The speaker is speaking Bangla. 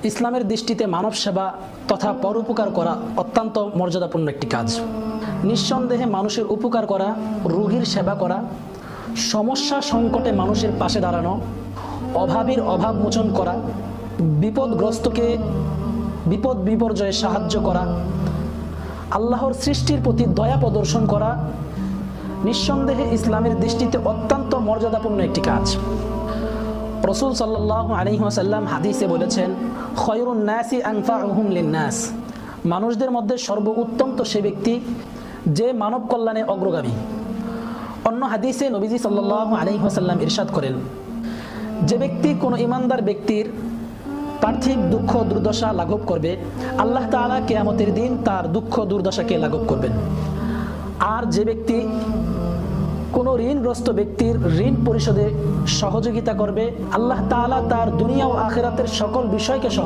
ইসলামের দৃষ্টিতে মানব সেবা তথা পরোপকার করা অত্যন্ত মর্যাদাপূর্ণ একটি কাজ। নিঃসন্দেহে মানুষের উপকার করা, রোগীর সেবা করা, সমস্যা সংকটে মানুষের পাশে দাঁড়ানো, অভাবীর অভাব মোচন করা, বিপদগ্রস্তকে বিপদ বিপর্যয়ে সাহায্য করা, আল্লাহর সৃষ্টির প্রতি দয়া প্রদর্শন করা নিঃসন্দেহে ইসলামের দৃষ্টিতে অত্যন্ত মর্যাদাপূর্ণ একটি কাজ। রাসূল সাল্লাল্লাহু আলাইহি ওয়াসাল্লাম হাদিসে বলেছেন, খয়রুন নাসি আনফাউহুম লিন-নাস, মানুষদের মধ্যে সর্বোত্তম তো সে ব্যক্তি যে মানব কল্যাণে অগ্রগামী। অন্য হাদিসে নবীজি সাল্লাল্লাহু আলাইহি ওয়াসাল্লাম ইরশাদ করেন, যে ব্যক্তি কোনো ঈমানদার ব্যক্তির পার্থিব দুঃখ দুর্দশা লাঘব করবে, আল্লাহ তাআলা কিয়ামতের দিন তার দুঃখ দুর্দশাকে লাঘব করবেন। আর যে ব্যক্তি কোনো ঋণগ্রস্ত ব্যক্তির ঋণ পরিশোধে সহযোগিতা করবে, আল্লাহ তাআলা তার দুনিয়া ও আখিরাতের সকল বিষয়কে